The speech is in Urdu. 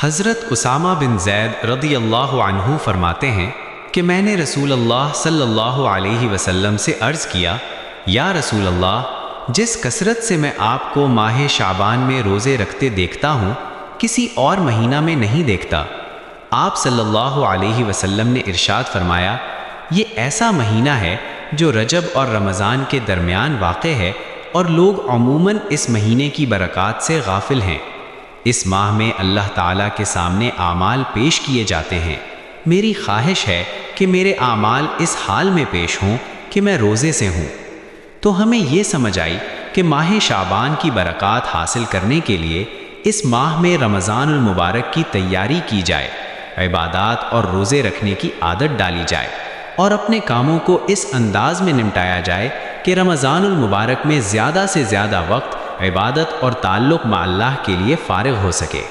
حضرت اسامہ بن زید رضی اللہ عنہ فرماتے ہیں کہ میں نے رسول اللہ صلی اللہ علیہ وسلم سے عرض کیا، یا رسول اللہ، جس کثرت سے میں آپ کو ماہ شعبان میں روزے رکھتے دیکھتا ہوں کسی اور مہینہ میں نہیں دیکھتا۔ آپ صلی اللہ علیہ وسلم نے ارشاد فرمایا، یہ ایسا مہینہ ہے جو رجب اور رمضان کے درمیان واقع ہے، اور لوگ عموماً اس مہینے کی برکات سے غافل ہیں۔ اس ماہ میں اللہ تعالیٰ کے سامنے اعمال پیش کیے جاتے ہیں۔ میری خواہش ہے کہ میرے اعمال اس حال میں پیش ہوں کہ میں روزے سے ہوں۔ تو ہمیں یہ سمجھ آئی کہ ماہ شعبان کی برکات حاصل کرنے کے لیے اس ماہ میں رمضان المبارک کی تیاری کی جائے، عبادات اور روزے رکھنے کی عادت ڈالی جائے، اور اپنے کاموں کو اس انداز میں نمٹایا جائے کہ رمضان المبارک میں زیادہ سے زیادہ وقت عبادت اور تعلق مع اللہ کے لیے فارغ ہو سکے۔